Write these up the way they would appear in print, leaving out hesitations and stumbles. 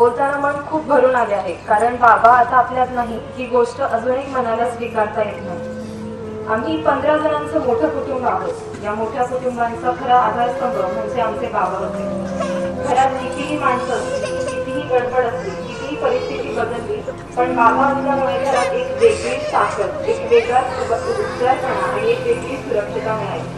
बोलताना मन खूप भरून आले आहे, कारण बाबा आता आपल्यात नाही ही गोष्ट अजूनही मनाला स्वीकारता येत नाही. आम्ही 15 जणांचं मोठं कुटुंब आहोत. या मोठ्या कुटुंबांचा खरा आधारस्तंभ म्हणजे आमचे बाबा होते. घरात कितीही माणसं असली, कितीही गडबड असली, कितीही परिस्थिती बदलली, पण बाबा असल्यामुळे घरात एक वेगळी ताकद, एक वेगळाच उदारपणा आणि एक वेगळी सुरक्षितता मिळाली.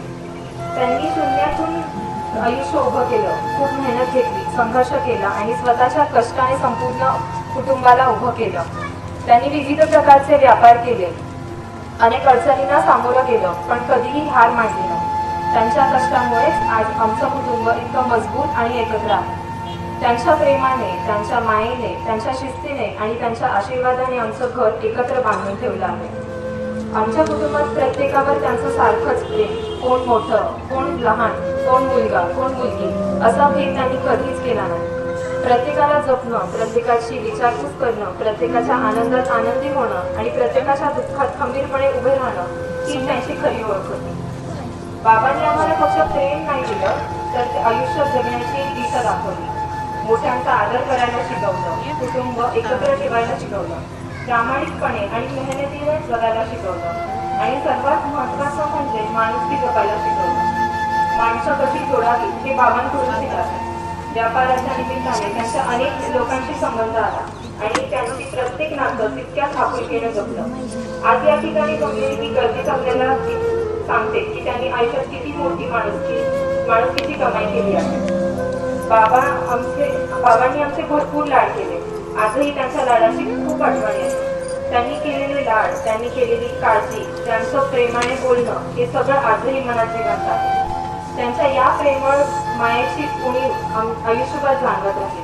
त्यांनी शून्यातून आयुष्य उभं केलं, खूप मेहनत घेतली, संघर्ष केला आणि स्वतःच्या कष्टाने संपूर्ण कुटुंबाला उभं केलं. त्यांनी विविध प्रकारचे व्यापार केले, अनेक अडचणींना सामोरं गेलं, पण कधीही हार मानली नाही. त्यांच्या कष्टामुळेच आज आमचं कुटुंब इतकं मजबूत आणि एकत्र आहे. त्यांच्या प्रेमाने, त्यांच्या मायेने, त्यांच्या शिस्तीने आणि त्यांच्या आशीर्वादाने आमचं घर एकत्र बांधून ठेवलं आहे. आमच्या कुटुंबात प्रत्येकावर त्यांचं सारखंच प्रेम, कोण मोठं, कोण लहान, कोण मुलगा, कोण मुलगी असा भेद त्यांनी कधीच केला नाही. प्रत्येकाला जपणं, प्रत्येकाची विचारपूस करणं, प्रत्येकाच्या आनंदात आनंदी होणं आणि प्रत्येकाच्या दुःखात खंबीरपणे उभे राहणं ही त्यांची खरी ओळख होती. बाबांनी आम्हाला फक्त प्रेम नाही दिलं, तर ते आयुष्य जगण्याची दिशा दाखवली. मोठ्यांचा आदर करायला शिकवलं, कुटुंब एकत्र ठेवायला शिकवलं, प्रामाणिकपणे आणि मेहनतीने जगायला शिकवलं आणि सर्वात महत्त्वाचं म्हणजे माणुसकी जपायला शिकवलं. माणसं कशी जोडावी हे बाबांकडून शिकायचं. व्यापाराच्या निमित्ताने त्यांच्या अनेक लोकांशी संबंध आला आणि त्यांची प्रत्येक नातं तितक्याच आपुलकीने जपलं. आज या ठिकाणी जमलेली ही गर्दीच आपल्याला सांगते की त्यांनी आयुष्यात किती मोठी माणुसकीची कमाई केली आहे. बाबांनी आमचे भरपूर लाड केले. आजही त्यांच्या लाडाची खूप आठवण येते. त्यांनी केलेले लाड, त्यांनी केलेली काळजी, त्यांचं प्रेमाने बोलणं हे सगळं आजही मनात जिवंत आहे. त्यांच्या या प्रेमळ मायेची उणीव आयुष्यभर जाणवत राहील.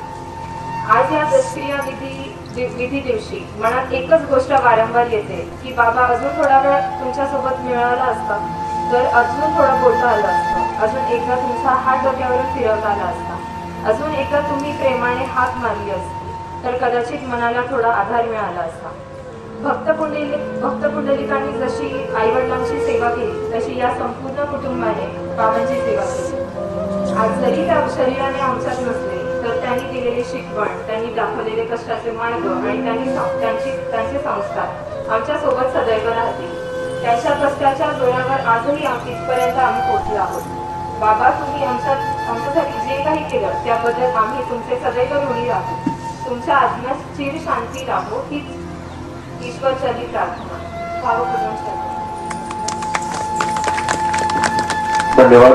आज या दशक्रिया विधी दिवशी मनात एकच गोष्ट वारंवार येते की बाबा अजून थोडा वेळ तुमच्यासोबत मिळाला असता, तर अजून थोडं बोलता आलं असतं, अजून एकदा तुमचा हात डोक्यावरून फिरवता आला असता, अजून एकदा तुम्ही प्रेमाने हात मारली असती, तर कदाचित मनाला थोडा आधार मिळाला असता. भक्त पुंडलिकांनी जशी आईवडिलांची सेवा केली, तशी या संपूर्ण कुटुंबाने बाबांची सेवा केली. आज जरी त्या शरीराने आमच्यात नसले, तर त्यांनी दिलेले शिकवण, त्यांनी दाखवलेले कष्टाचे मार्ग आणि त्यांचे संस्कार आमच्या सोबत सदैव राहतील. त्यांच्या कष्टाच्या जोरावर आजही इथपर्यंत आम्ही पोहोचलो आहोत. बाबा, तुम्ही आमच्यासाठी जे काही केलं त्याबद्दल आम्ही तुमचे सदैव ऋणी राहू. तुमच्या आत्म्यात चिर शांती लाभो हीच ईश्वरचरणी प्रार्थना. भावपूर्ण. धन्यवाद.